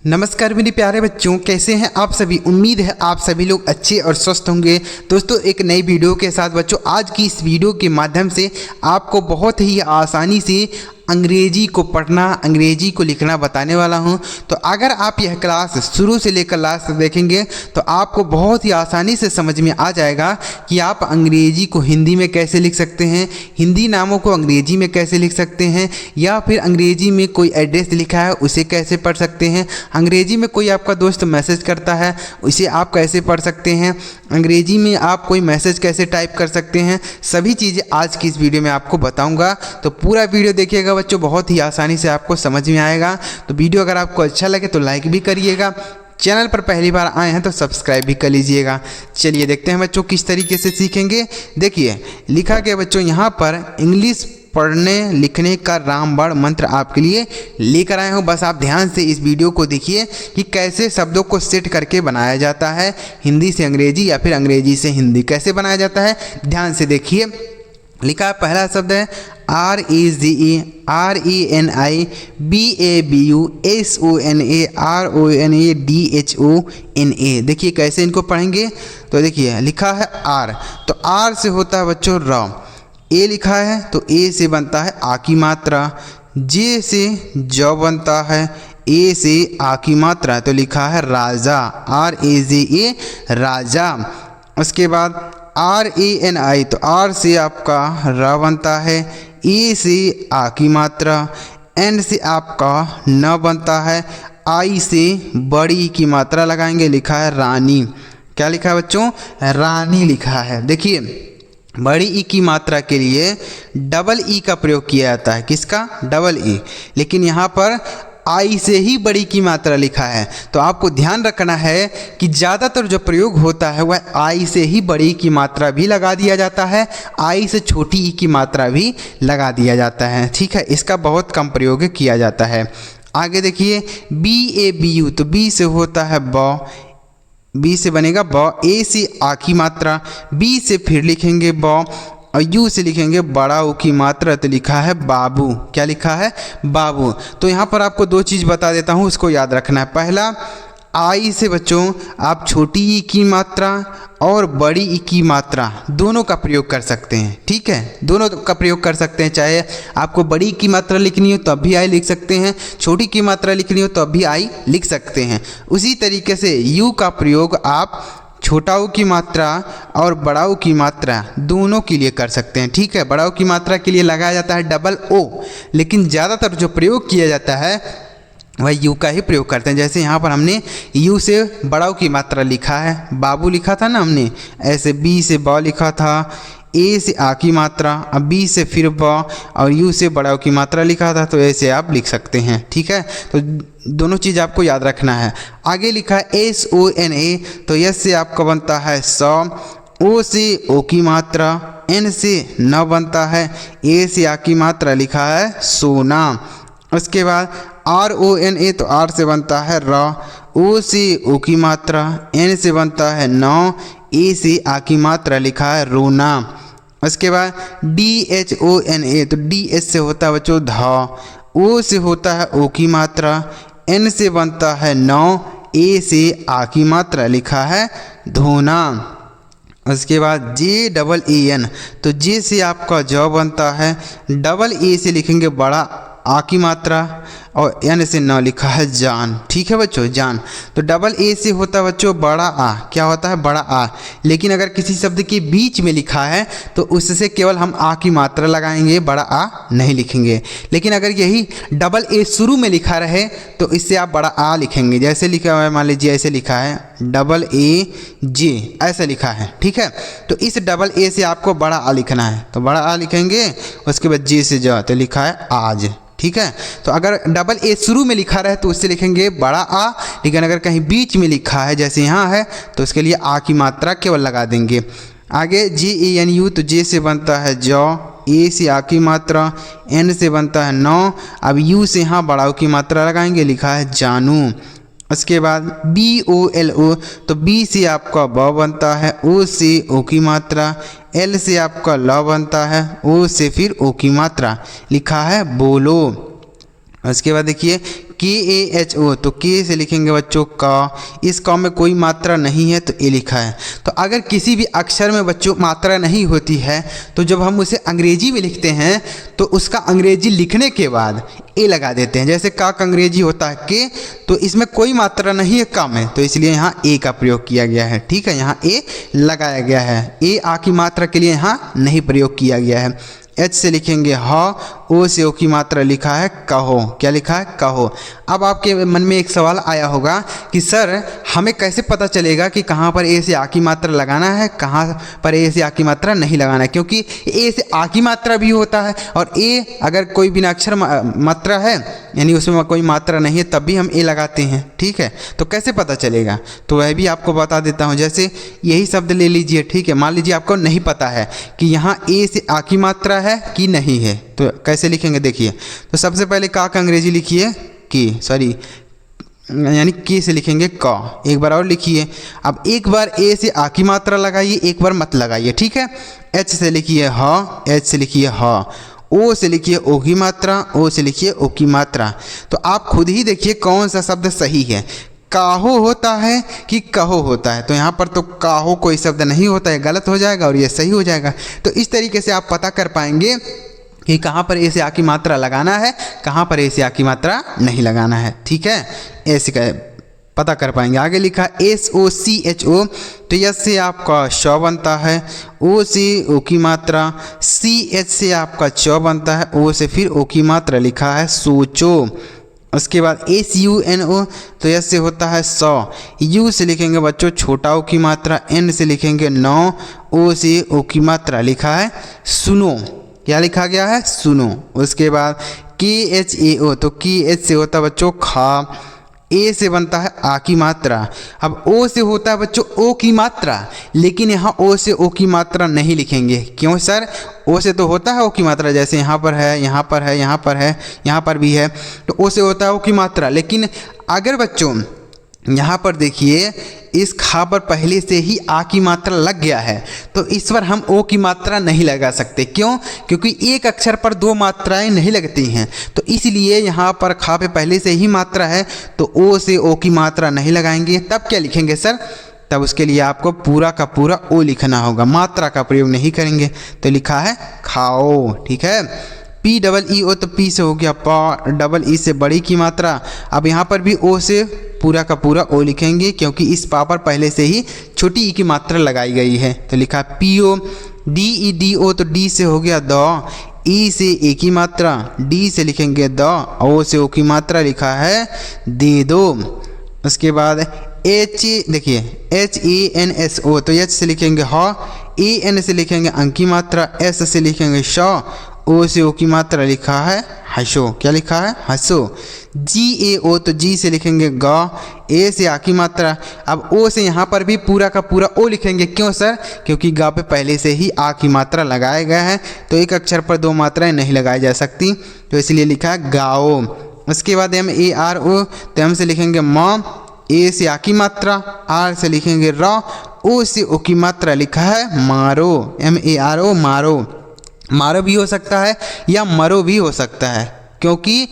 नमस्कार मेरे प्यारे बच्चों, कैसे हैं आप सभी। उम्मीद है आप सभी लोग अच्छे और स्वस्थ होंगे। दोस्तों, एक नई वीडियो के साथ बच्चों, आज की इस वीडियो के माध्यम से आपको बहुत ही आसानी से अंग्रेजी को पढ़ना, अंग्रेजी को लिखना बताने वाला हूं। तो अगर आप यह क्लास शुरू से लेकर लास्ट तक देखेंगे तो आपको बहुत ही आसानी से समझ में आ जाएगा कि आप अंग्रेजी को हिंदी में कैसे लिख सकते हैं, हिंदी नामों को अंग्रेजी में कैसे लिख सकते हैं, या फिर अंग्रेजी में कोई एड्रेस लिखा है उसे कैसे पढ़ सकते हैं, अंग्रेजी में कोई आपका दोस्त मैसेज करता है उसे आप कैसे पढ़ सकते हैं, अंग्रेजी में आप कोई मैसेज कैसे टाइप कर सकते हैं। सभी चीज़ें आज की इस वीडियो में आपको बताऊंगा। तो पूरा वीडियो देखिएगा बच्चों, बहुत ही आसानी से आपको समझ में आएगा। तो वीडियो अगर आपको अच्छा लगे तो लाइक भी करिएगा, चैनल पर पहली बार आए हैं तो सब्सक्राइब भी कर लीजिएगा। चलिए देखते हैं बच्चों किस तरीके से सीखेंगे। देखिए लिखा गया बच्चों यहाँ पर, इंग्लिश पढ़ने लिखने का रामबाण मंत्र आपके लिए लेकर आए हूँ। बस आप ध्यान से इस वीडियो को देखिए कि कैसे शब्दों को सेट करके बनाया जाता है, हिंदी से अंग्रेजी या फिर अंग्रेजी से हिंदी कैसे बनाया जाता है। ध्यान से देखिए, लिखा है पहला शब्द है REGE देखिए कैसे इनको पढ़ेंगे। तो देखिए लिखा है आर, तो आर से होता है बच्चों र। ए लिखा है तो ए से बनता है आ की मात्रा, जे से ज बनता है, ए से आ की मात्रा, तो लिखा है राजा, RAJA राजा। उसके बाद RANI, तो आर से आपका र बनता है, ए से आ की मात्रा, एन से आपका न बनता है, आई से बड़ी की मात्रा लगाएंगे, लिखा है रानी। क्या लिखा है बच्चों? रानी लिखा है। देखिए बड़ी ई की मात्रा के लिए डबल ई का प्रयोग किया जाता है। किसका? Double E. लेकिन यहाँ पर आई से ही बड़ी की मात्रा लिखा है, तो आपको ध्यान रखना है कि ज़्यादातर जो प्रयोग होता है वह आई से ही बड़ी की मात्रा भी लगा दिया जाता है, आई से छोटी ई की मात्रा भी लगा दिया जाता है। ठीक है, इसका बहुत कम प्रयोग किया जाता है। आगे देखिए BABU, तो बी से होता है ब, बी से बनेगा ब, ए से आ की मात्रा, बी से फिर लिखेंगे ब, और यू से लिखेंगे बड़ा ऊ की मात्रा, तो लिखा है बाबू। क्या लिखा है? बाबू। तो यहाँ पर आपको दो चीज़ बता देता हूँ, उसको याद रखना है। पहला, आई से बच्चों आप छोटी ई की मात्रा और बड़ी ई की मात्रा दोनों का प्रयोग कर सकते हैं। ठीक है, दोनों का प्रयोग कर सकते हैं। चाहे आपको बड़ी की मात्रा लिखनी हो तब भी आई लिख सकते हैं, छोटी की मात्रा लिखनी हो तब भी आई लिख सकते हैं। उसी तरीके से यू का प्रयोग आप छोटा ऊ की मात्रा और बड़ा ऊ की मात्रा दोनों के लिए कर सकते हैं। ठीक है, बड़ा ऊ की मात्रा के लिए लगाया जाता है डबल ओ, लेकिन ज़्यादातर जो प्रयोग किया जाता है वह यू का ही प्रयोग करते हैं। जैसे यहाँ पर हमने यू से बड़ा ऊ की मात्रा लिखा है, बाबू लिखा था ना हमने, ऐसे बी से ब लिखा था, ए से आ की मात्रा, अब बी से फिर ब, और यू से बड़ा ऊ की मात्रा लिखा था, तो ऐसे आप लिख सकते हैं। ठीक है, तो दोनों चीज़ आपको याद रखना है। आगे लिखा है SONA, तो यस से आपका बनता है सौ, ओ से ओ की मात्रा, एन से न बनता है, ए से आ की मात्रा, लिखा है सोना। उसके बाद RONA, तो आर से बनता है र, ओ से ओ की मात्रा, एन से बनता है नौ, ए से आ की मात्रा, लिखा है रोना। उसके बाद DHONA, तो DS से होता है बच्चों ध, ओ से होता है ओ की मात्रा, एन से बनता है नौ, ए से आ की मात्रा, लिखा है धोना। उसके बाद JEEN, तो जे से आपका ज बनता है, डबल ए से लिखेंगे बड़ा आ की मात्रा, और एन से न, लिखा है जान। ठीक है बच्चों, जान। तो डबल ए से होता है बच्चों बड़ा आ। क्या होता है? बड़ा आ। लेकिन अगर किसी शब्द के बीच में लिखा है तो उससे केवल हम आ की मात्रा लगाएंगे, बड़ा आ नहीं लिखेंगे। लेकिन अगर यही डबल ए शुरू में लिखा रहे तो इससे आप बड़ा आ लिखेंगे। जैसे लिखा हुआ है, मान लीजिए ऐसे लिखा है AAJ, ऐसा लिखा है। ठीक है, तो इस डबल ए से आपको बड़ा आ लिखना है, तो बड़ा आ लिखेंगे। उसके बाद जे से ज, तो लिखा है आज। ठीक है, तो अगर डबल ए शुरू में लिखा रहे तो उससे लिखेंगे बड़ा आ, लेकिन अगर कहीं बीच में लिखा है जैसे यहाँ है तो उसके लिए आ की मात्रा केवल लगा देंगे। आगे JANU, तो जे से बनता है ज, ए से आ की मात्रा, एन से बनता है नौ, अब यू से यहाँ बड़ा ऊ की मात्रा लगाएंगे, लिखा है जानू। उसके बाद BOLO, तो बी से आपका ब बनता है, ओ से ओ की मात्रा, एल से आपका ल बनता है, ओ से फिर ओ की मात्रा, लिखा है बोलो। उसके बाद देखिए KAHO, तो के से लिखेंगे बच्चों का, इस क में कोई मात्रा नहीं है तो ए लिखा है। तो अगर किसी भी अक्षर में बच्चों मात्रा नहीं होती है तो जब हम उसे अंग्रेजी में लिखते हैं तो उसका अंग्रेजी लिखने के बाद ए लगा देते हैं। जैसे का अंग्रेजी होता है के, तो इसमें कोई मात्रा नहीं है का में, तो इसलिए यहाँ ए का प्रयोग किया गया है। ठीक है, यहाँ ए लगाया गया है, ए आ की मात्रा के लिए यहाँ नहीं प्रयोग किया गया है। एच से लिखेंगे ह, ओ से ओ की मात्रा लिखा है कहो। क्या लिखा है? कहो। अब आपके मन में एक सवाल आया होगा कि सर हमें कैसे पता चलेगा कि कहाँ पर ए से आ की मात्रा लगाना है, कहाँ पर ए से आ की मात्रा नहीं लगाना है, क्योंकि ए से आ की मात्रा भी होता है और ए अगर कोई बिना अक्षर मात्रा है यानी उसमें कोई मात्रा नहीं है तब भी हम ए लगाते हैं। ठीक है, तो कैसे पता चलेगा? तो वह भी आपको बता देता हूँ। जैसे यही शब्द ले लीजिए, ठीक है, मान लीजिए आपको नहीं पता है कि यहाँ ए से आ की मात्रा है कि नहीं है, तो कैसे लिखेंगे देखिए। तो सबसे पहले का अंग्रेजी लिखिए की, सॉरी यानी के से लिखेंगे क। एक बार और लिखिए। अब एक बार ए से आ की मात्रा लगाइए, एक बार मत लगाइए। ठीक है, एच से लिखिए ह, एच से लिखिए ह, ओ से लिखिए ओ की मात्रा, ओ से लिखिए ओ की मात्रा। तो आप खुद ही देखिए कौन सा शब्द सही है, काहो होता है कि कहो होता है। तो यहाँ पर तो काहो कोई शब्द नहीं होता है, गलत हो जाएगा और ये सही हो जाएगा। तो इस तरीके से आप पता कर पाएंगे कि कहाँ पर ए से आ की मात्रा लगाना है, कहाँ पर ए से आ की मात्रा नहीं लगाना है। ठीक है, ऐसे का पता कर पाएंगे। आगे लिखा SOCHO, तो यस से आपका श बनता है, ओ से ओ की मात्रा, CH से आपका च बनता है, ओ से फिर ओ की मात्रा लिखा है सोचो। उसके बाद SUNO, तो यस से होता है सौ, यू से लिखेंगे बच्चों छोटा ओ की मात्रा, एन से लिखेंगे नौ, ओ से ओ की मात्रा लिखा है सुनो। क्या लिखा गया है? सुनो। उसके बाद KHAO, तो KH से होता है बच्चों खा, ए से बनता है आ की मात्रा। अब ओ से होता है बच्चों ओ की मात्रा, लेकिन यहाँ ओ से ओ की मात्रा नहीं लिखेंगे। क्यों सर? ओ से तो होता है ओ की मात्रा, जैसे यहाँ पर है, यहाँ पर है, यहाँ पर है, यहाँ पर भी है, तो ओ से होता है ओ की मात्रा। लेकिन अगर बच्चों यहाँ पर देखिए इस खा पर पहले से ही आ की मात्रा लग गया है तो इस पर हम ओ की मात्रा नहीं लगा सकते। क्यों? क्योंकि एक अक्षर पर दो मात्राएं नहीं लगती हैं, तो इसलिए यहाँ पर खा पे पहले से ही मात्रा है तो ओ से ओ की मात्रा नहीं लगाएंगे। तब क्या लिखेंगे सर? तब उसके लिए आपको पूरा का पूरा ओ लिखना होगा, मात्रा का प्रयोग नहीं करेंगे। तो लिखा है खाओ। ठीक है, PEO, तो पी से हो गया पा, डबल ई से बड़ी की मात्रा। अब यहाँ पर भी ओ से पूरा का पूरा ओ लिखेंगे क्योंकि इस पा पर पहले से ही छोटी ई की मात्रा लगाई गई है। तो लिखा है PO, DEDO, तो डी से हो गया द, ई से ए की मात्रा, डी से लिखेंगे द, ओ से ओ की मात्रा लिखा है दे दो। उसके बाद एच, देखिए HANSO, तो एच से लिखेंगे ह, AN से लिखेंगे अंक की मात्रा, एस से लिखेंगे श, ओ से ओ की मात्रा लिखा है हसो। क्या लिखा है? हसो। GAO, तो जी से लिखेंगे ग, ए से आ की मात्रा। अब ओ से यहाँ पर भी पूरा का पूरा ओ लिखेंगे। क्यों सर? क्योंकि गा पे पहले से ही आ की मात्रा लगाया गया है तो एक अक्षर पर दो मात्राएं नहीं लगाई जा सकती, तो इसलिए लिखा है गाओ। उसके बाद MARO, तो एम से लिखेंगे म, ए से आ की मात्रा, आर से लिखेंगे र, ओ से ओ की मात्रा लिखा है मारो। MARO, मारो। मारो भी हो सकता है या मरो भी हो सकता है, क्योंकि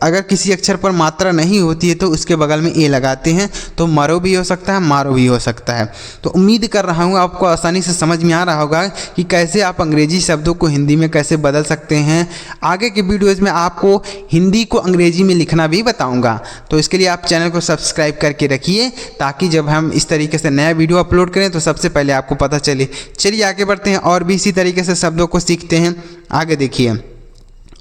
अगर किसी अक्षर पर मात्रा नहीं होती है तो उसके बगल में ए लगाते हैं, तो मरो भी हो सकता है, मारो भी हो सकता है। तो उम्मीद कर रहा हूँ आपको आसानी से समझ में आ रहा होगा कि कैसे आप अंग्रेजी शब्दों को हिंदी में कैसे बदल सकते हैं। आगे के वीडियोज़ में आपको हिंदी को अंग्रेजी में लिखना भी बताऊँगा, तो इसके लिए आप चैनल को सब्सक्राइब करके रखिए ताकि जब हम इस तरीके से नया वीडियो अपलोड करें तो सबसे पहले आपको पता चले। चलिए आगे बढ़ते हैं और भी इसी तरीके से शब्दों को सीखते हैं। आगे देखिए,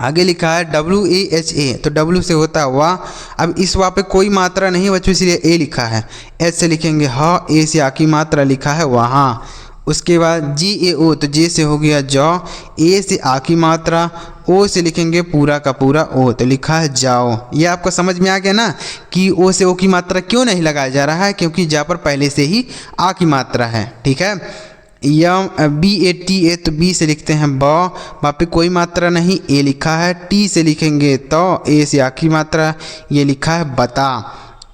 आगे लिखा है WAHA, तो W से होता है वाह। अब इस वाह पे कोई मात्रा नहीं बच्चों इसलिए ए लिखा है। एच से लिखेंगे ह, ए से आ की मात्रा लिखा है वहाँ। उसके बाद GAO, तो जे से हो गया जौ, ए से आ की मात्रा, ओ से लिखेंगे पूरा का पूरा ओ, तो लिखा है जाओ। ये आपको समझ में आ गया ना कि ओ से ओ की मात्रा क्यों नहीं लगाया जा रहा है, क्योंकि जा पर पहले से ही आ की मात्रा है। ठीक है, BATA, तो बी से लिखते हैं ब, वहाँ पे कोई मात्रा नहीं, ए लिखा है। टी से लिखेंगे तो, ए से आखिरी मात्रा, ये लिखा है बता।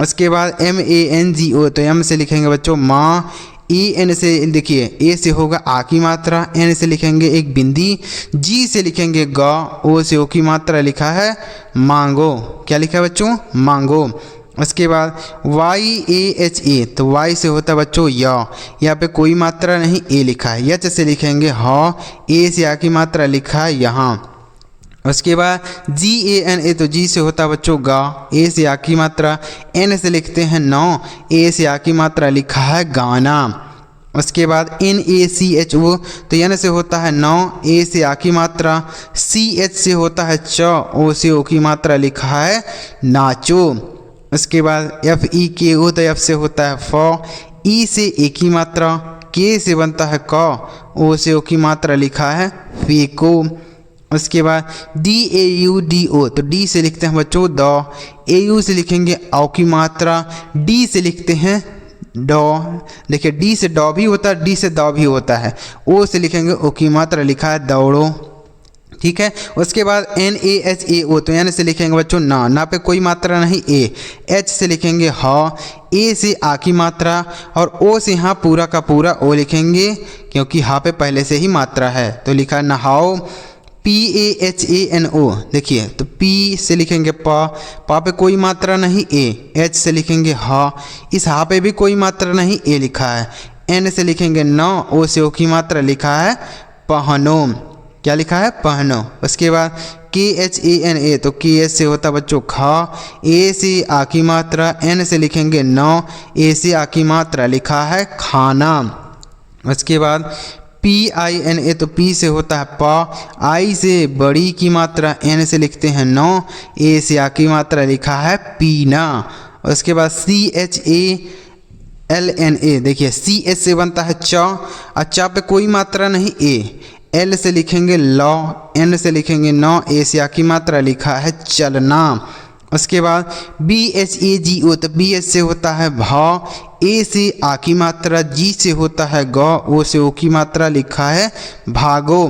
उसके बाद MANGO, तो एम से लिखेंगे बच्चों माँ, ए एन से देखिए ए से होगा आ की मात्रा, एन से लिखेंगे एक बिंदी, जी से लिखेंगे ग, ओ से ओ की मात्रा लिखा है मांगो। क्या लिखा है बच्चों? मांगो। उसके बाद वाई ए एच ए, तो वाई से होता है बच्चों या, यहाँ पे कोई मात्रा नहीं ए लिखा है। यच से लिखेंगे ह, ए से आ की मात्रा लिखा है यहाँ। उसके बाद जी ए एन ए, तो जी से होता है बच्चों गा, ए से आ की मात्रा, एन से लिखते हैं नौ, ए से आ की मात्रा लिखा है गाना। उसके बाद N A C H O, तो एन से होता है नौ, ए से आ की मात्रा, सी एच से होता है च, ओ से ओ की मात्रा लिखा है नाचो। उसके बाद एफ ई के ओ, तो एफ से होता है फ, ई से ए की मात्रा, के से बनता है क, ओ से ओ की मात्रा लिखा है फेको। उसके बाद D A U D O, तो डी से लिखते हैं बच्चों द, ए यू से लिखेंगे औ की मात्रा, डी से लिखते हैं डॉ, देखिए डी से डॉ भी होता है, डी से द भी होता है, ओ से लिखेंगे ओ की मात्रा लिखा है दौड़ो। ठीक है। उसके बाद एन ए एच ए ओ, तो एन से लिखेंगे बच्चों ना, ना पे कोई मात्रा नहीं ए, एच से लिखेंगे ह, ए से आ की मात्रा, और ओ से यहाँ पूरा का पूरा ओ लिखेंगे क्योंकि हा पे पहले से ही मात्रा है, तो लिखा है नहाओ। P A H A N O, देखिए तो पी से लिखेंगे पा पे कोई मात्रा नहीं ए, एच से लिखेंगे हा, इस हा पे भी कोई मात्रा नहीं ए लिखा है, एन से लिखेंगे न, ओ से ओ की मात्रा लिखा है पहनो। क्या लिखा है? पहनो। उसके बाद के एच ए एन ए, तो के एच से होता बच्चों खा, ए से आ की मात्रा, एन से लिखेंगे न, ए से आ की मात्रा लिखा है खाना। उसके बाद पी आई एन ए, तो पी से होता है पा, आई से बड़ी की मात्रा, एन से लिखते हैं नौ, ए से आ की मात्रा लिखा है पीना। उसके बाद C H A L N A, देखिए सी एच से बनता है चा, और चा पे कोई मात्रा नहीं ए, एल से लिखेंगे लौ, एन से लिखेंगे नौ, ए से आ की मात्रा लिखा है चलना। उसके बाद बी एच ए जी ओ, तो बी एच से होता है भा, ए से आ की मात्रा, जी से होता है ग, ओ से ओ की मात्रा लिखा है भागो।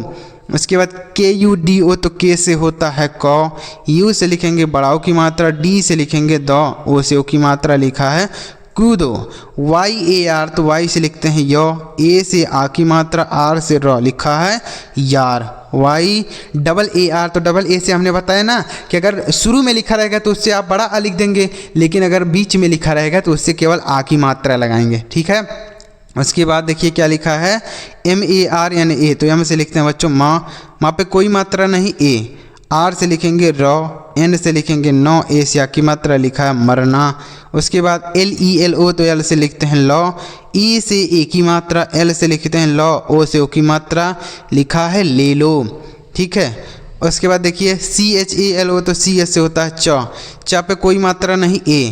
उसके बाद के यू डी ओ, तो के से होता है क, यू से लिखेंगे बड़ाओ की मात्रा, डी से लिखेंगे द, ओ से ओ की मात्रा लिखा है कूदो। वाई ए आर, तो वाई से लिखते हैं यो, ए से आ की मात्रा, आर से र लिखा है यार। वाई डबल ए आर, तो डबल ए से हमने बताया ना कि अगर शुरू में लिखा रहेगा तो उससे आप बड़ा आ लिख देंगे, लेकिन अगर बीच में लिखा रहेगा तो उससे केवल आ की मात्रा लगाएंगे। ठीक है। उसके बाद देखिए क्या लिखा है M A R N A, तो एम से लिखते हैं बच्चों माँ, माँ पे कोई मात्रा नहीं ए, आर से लिखेंगे र, एन से लिखेंगे नौ, ए से आ की मात्रा लिखा है मरना। उसके बाद एल ई एल ओ, तो एल से लिखते हैं लॉ, ई से ए की मात्रा, एल से लिखते हैं लॉ, ओ से ओ की मात्रा लिखा है ले लो। ठीक है। उसके बाद देखिए C H A L O, तो सी एच से होता है चा पे कोई मात्रा नहीं ए,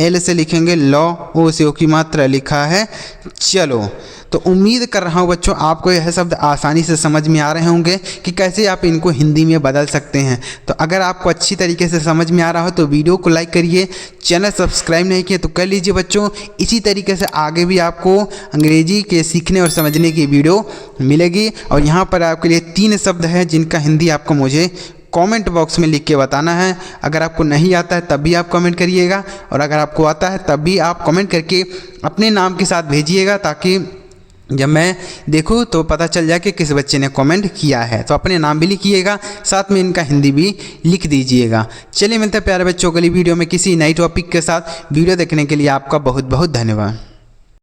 एल से लिखेंगे लॉ, ओ से ओ की मात्रा लिखा है चलो। तो उम्मीद कर रहा हूँ बच्चों आपको यह शब्द आसानी से समझ में आ रहे होंगे कि कैसे आप इनको हिंदी में बदल सकते हैं। तो अगर आपको अच्छी तरीके से समझ में आ रहा हो तो वीडियो को लाइक करिए, चैनल सब्सक्राइब नहीं किए तो कर लीजिए बच्चों। इसी तरीके से आगे भी आपको अंग्रेजी के सीखने और समझने की वीडियो मिलेगी। और यहाँ पर आपके लिए 3 शब्द हैं जिनका हिंदी आपको मुझे कमेंट बॉक्स में लिख के बताना है। अगर आपको नहीं आता है तब भी आप कमेंट करिएगा, और अगर आपको आता है तब भी आप कमेंट करके अपने नाम के साथ भेजिएगा, ताकि जब मैं देखूँ तो पता चल जाए कि किस बच्चे ने कमेंट किया है। तो अपने नाम भी लिखिएगा, साथ में इनका हिंदी भी लिख दीजिएगा। चलिए मिलते हैं प्यारे बच्चों अगली वीडियो में किसी नई टॉपिक के साथ। वीडियो देखने के लिए आपका बहुत बहुत धन्यवाद।